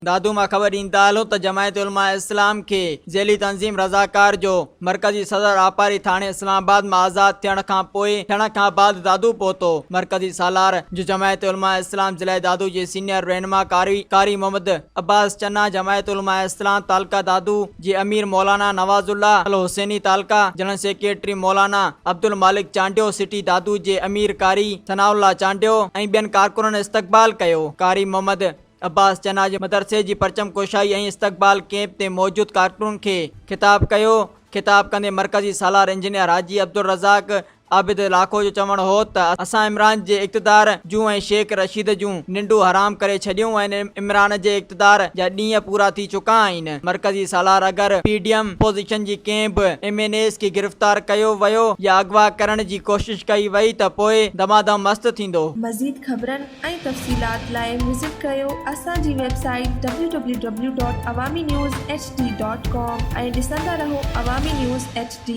दादू मां ख़बर ईंदा हलो त जमायत उलमा इस्लाम के ज़ैली तंज़ीम रज़ाकार जो मरकज़ी सदर आपारी थाने इस्लामाबाद में आज़ाद थियण खां बाद दादू पहुतो। मरकज़ी सालार जो जमायत उलमा इस्लाम ज़िला दादू जे सीनियर रहनुमा कारी मोहम्मद अब्बास चन्ना, जमायत उलमा इस्लाम तालका दादू जे अमीर मौलाना नवाजुल्ला अल हुसैनी तालका जनरल सेक्रेटरी मौलाना अब्दुल मालिक चांडियो, सिटी दादू जे अमीर कारी सनाउल्ला चांडियो ऐं ॿियनि कारकुननि इस्तक़बाल कयो। कारी मोहम्मद अब्बास चन्ना जे मदरसे जी परचम कोशाई ऐं इस्तक़बाल कैंप ते मौजूद कारकुननि खे खिताब कयो। खिताब कंदे मरकज़ी सालार इंजीनियर हाजी अब्दुल रज़ाक आबिद लाखो जो चवणु हो त असां इमरान जे इक़्तिदार जूं ऐं शेख रशीद जूं निंडूं हराम करे छॾियूं ऐं इमरान जे इक़्तिदार जा ॾींहं पूरा थी चुका आहिनि। मरकज़ी सालार अगरि PDM अपोज़िशन जी कंहिं बि MNAs खे गिरफ़्तार कयो वियो या अगवा करण जी कोशिश कई वई त पोइ दमादम मस्त थींदो। मज़ीद ख़बरनि ऐं तफ़सीलात लाइ विज़िट कयो असांजी वेबसाइट www.awamiNewsHD.com ऐं ॾिसंदा रहो अवामी न्यूज़ HD।